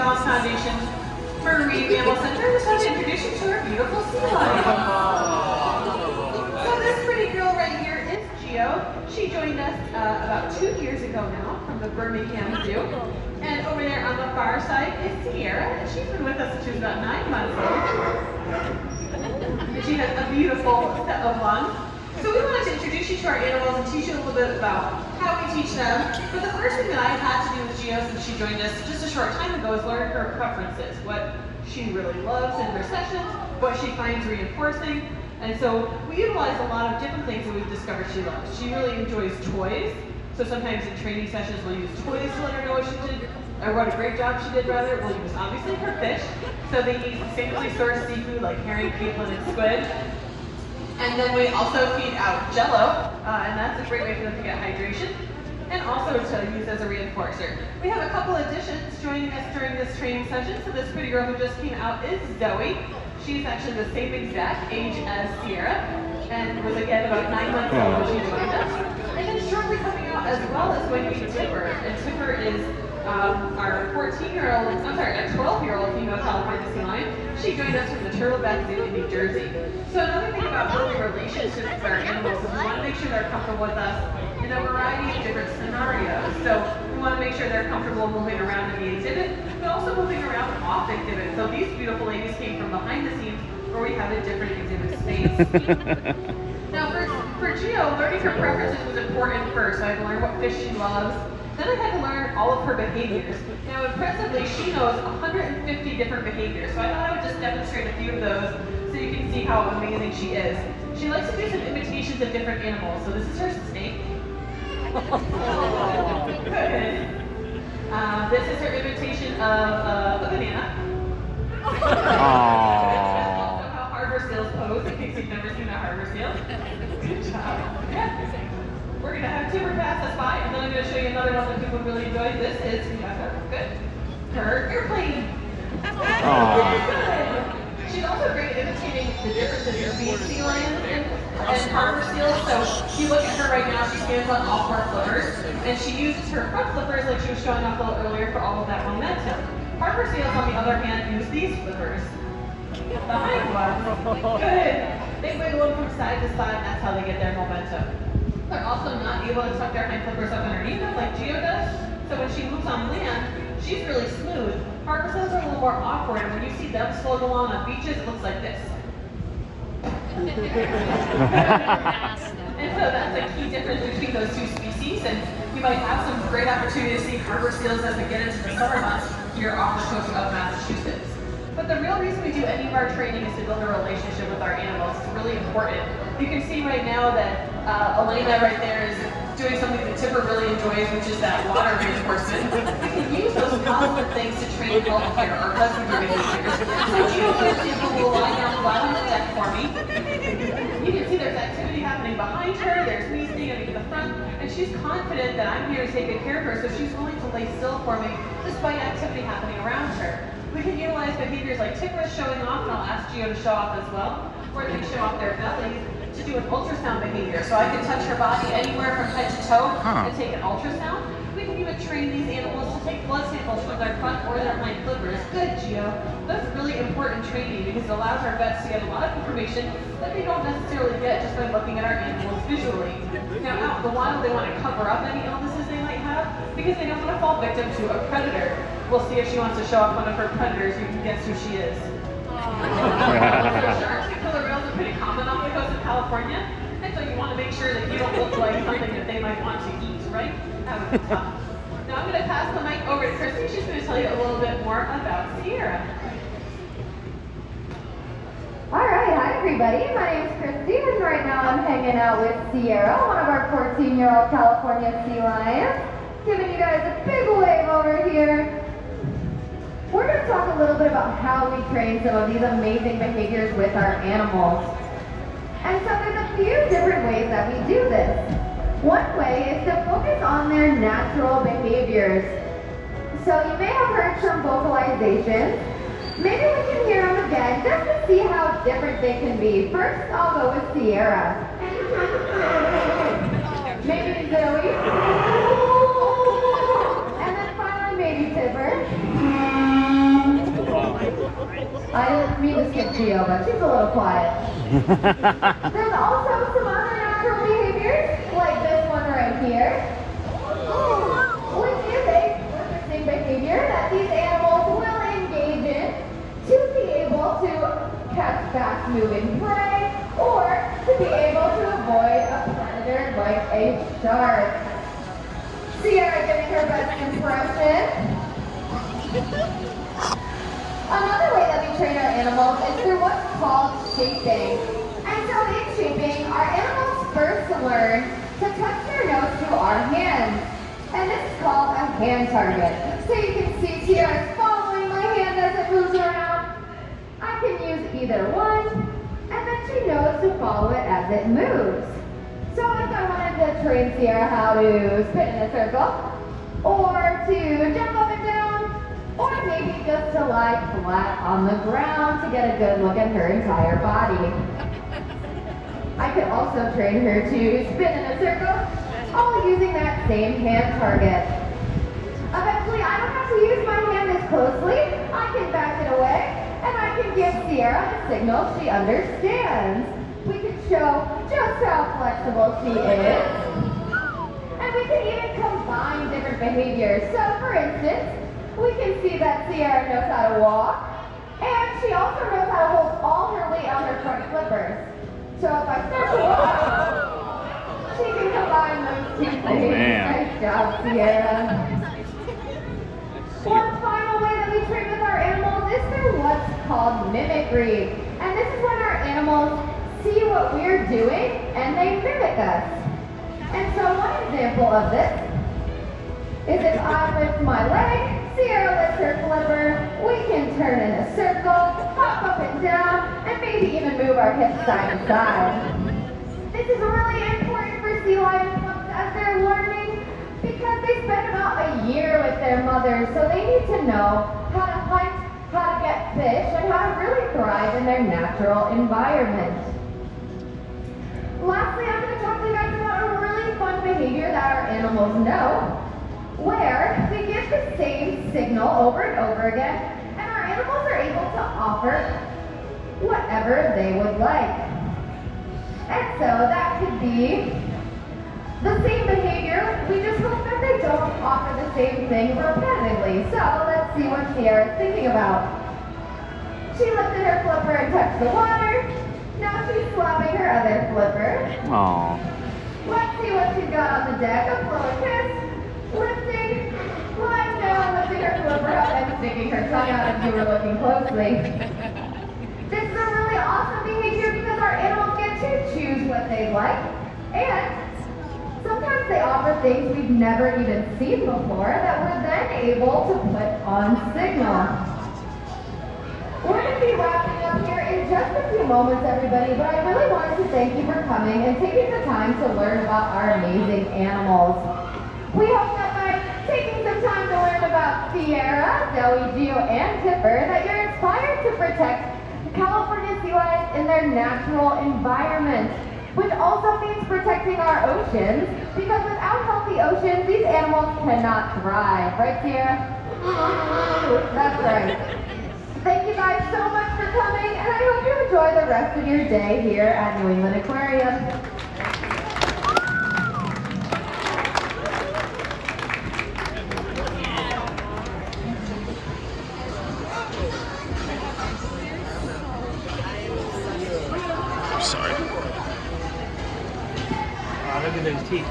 Balance Foundation Marine Mammal Center. I just want to introduce you to our beautiful sea lion. So this pretty girl right here is Geo. She joined us about 2 years ago now from the Birmingham Zoo. And over there on the far side is Sierra, and she's been with us since she was about 9 months old. And she has a beautiful set of lungs. So we wanted to introduce you to our animals and teach you a little bit about how we teach them. But the first thing that I've had to do with Geo since she joined us just a short time ago is learn her preferences, what she really loves in her sessions, what she finds reinforcing. And so we utilize a lot of different things that we've discovered she loves. She really enjoys toys. So sometimes in training sessions we'll use toys to let her know what she did, or what a great job she did rather. We'll use obviously her fish. So they eat sustainably sourced seafood like herring, capelin, and squid. And then we also feed out Jello, and that's a great way for them to get hydration, and also to use as a reinforcer. We have a couple additions joining us during this training session. So this pretty girl who just came out is Zoe. She's actually the same exact age as Sierra, and was again about 9 months old when she joined us. And then shortly coming out as well is going to be Tipper, and Tipper is our 12-year-old female California sea lion. She joined us from the Turtleback Zoo in New Jersey. So another thing about building relationships with our animals is we want to make sure they're comfortable with us in a variety of different scenarios. So we want to make sure they're comfortable moving around in the exhibit, but also moving around off exhibit. So these beautiful ladies came from behind the scenes where we have a different exhibit space. Now for Geo, learning her preferences was important first. I had to learn what fish she loves. Then I had to learn all of her behaviors. Now impressively, she knows 150 different behaviors. So I thought I would just demonstrate a few of those so you can see how amazing she is. She likes to do some imitations of different animals. So this is her snake. Good. This is her imitation of a banana. Also how harbor seals pose, in case you've never seen a harbor seal. Good job. Yeah. We're going to have Tipper pass us by, and then I'm going to show you another one that people really enjoy. This is, good, her airplane. Good. She's also great at imitating the differences between sea lions and harbor seals. So if you look at her right now, she stands on all 4 flippers, and she uses her front flippers like she was showing off a little earlier for all of that momentum. Harbor seals, on the other hand, use these flippers. The hind ones. Good. They wiggle them from side to side, and that's how they get their momentum. They're also not able to tuck their hind flippers up underneath them like Geo does. So when she moves on land, she's really smooth. Harbor seals are a little more awkward, and when you see them float along on beaches, it looks like this. And so that's a key difference between those two species, and you might have some great opportunity to see harbor seals as we get into the summer months here off the coast of Massachusetts. But the real reason we do any of our training is to build a relationship with our animals. It's really important. You can see right now that Elena right there is doing something that Tipper really enjoys, which is that water reinforcement. We can use those positive things to train healthcare or husbandry behaviors. So Geo, for example, will lie down flat on the deck for me. You can see there's activity happening behind her, there's me standing in the front, and she's confident that I'm here to take good care of her, so she's willing to lay still for me despite activity happening around her. We can utilize behaviors like Tipper showing off, and I'll ask Geo to show off as well, where they show off their bellies to do an ultrasound behavior. So I can touch her body anywhere from head to toe and take an ultrasound. We can even train these animals to take blood samples from their front or their hind flippers. Good, Geo. That's really important training because it allows our vets to get a lot of information that they don't necessarily get just by looking at our animals visually. Now, out in the wild, they want to cover up any illnesses they might have because they don't want to fall victim to a predator. We'll see if she wants to show off one of her predators. You can guess who she is. Sharks and killer whales are pretty common off the coast of California, and so you want to make sure that you don't look like something that they might want to eat, right? That would be tough. Now I'm going to pass the mic over to Christy. She's going to tell you a little bit more about Sierra. Alright, hi everybody. My name is Christy, and right now I'm hanging out with Sierra, one of our 14-year-old California sea lions. Giving you guys a big wave over here. We're going to talk a little bit about how we train some of these amazing behaviors with our animals. And so there's a few different ways that we do this. One way is to focus on their natural behaviors. So you may have heard some vocalizations. Maybe we can hear them again just to see how different they can be. First, I'll go with Sierra. Maybe Zoe. And then finally, maybe Tipper. I didn't mean to skip Geo, but she's a little quiet. There's also some other natural behaviors, like this one right here, which is a interesting behavior that these animals will engage in to be able to catch fast-moving prey or to be able to avoid a predator like a shark. Sierra giving her best impression. Another way that we train our animals is through what's called shaping. And so in shaping, our animals first learn to touch their nose to our hands. And this is called a hand target. So you can see Sierra's following my hand as it moves around. I can use either one, and then she knows to follow it as it moves. So if I wanted to train Sierra how to spin in a circle, or to jump up and down, or maybe just to lie flat on the ground to get a good look at her entire body. I could also train her to spin in a circle, all using that same hand target. Eventually, I don't have to use my hand as closely. I can back it away, and I can give Sierra a signal she understands. We can show just how flexible she is. And we can even combine different behaviors. So, for instance, we can see that Sierra knows how to walk, and she also knows how to hold all her weight on her front flippers. So if I start to walk, she can combine those two things. Nice job, Sierra. One final way that we train with our animals is through what's called mimicry. And this is when our animals see what we're doing and they mimic us. And so one example of this is if I lift my leg, Sierra lifts her flipper, we can turn in a circle, hop up and down, and maybe even move our hips side to side. This is really important for sea lion pups as they're learning because they spend about a year with their mothers, so they need to know how to hunt, how to get fish, and how to really thrive in their natural environment. Lastly, I'm going to talk to you guys about a really fun behavior that our animals know, where we give the same signal over and over again, and our animals are able to offer whatever they would like. And so that could be the same behavior, we just hope that they don't offer the same thing repetitively. So let's see what Sierra's thinking about. She lifted her flipper and touched the water. Now she's slapping her other flipper. Aww. Let's see what she's got on the deck. A blow a kiss. Lifting, lying down, lifting her flipper up, and sticking her tongue out if you were looking closely. This is a really awesome behavior because our animals get to choose what they like, and sometimes they offer things we've never even seen before that we're then able to put on signal. We're going to be wrapping up here in just a few moments, everybody, but I really wanted to thank you for coming and taking the time to learn about our amazing animals. We hope that by taking some time to learn about Sierra, Zoe, Geo, and Tipper, that you're inspired to protect California sea lions in their natural environment, which also means protecting our oceans, because without healthy oceans, these animals cannot thrive. Right, Sierra? That's right. Thank you guys so much for coming, and I hope you enjoy the rest of your day here at New England Aquarium. Sorry. Look at those teeth.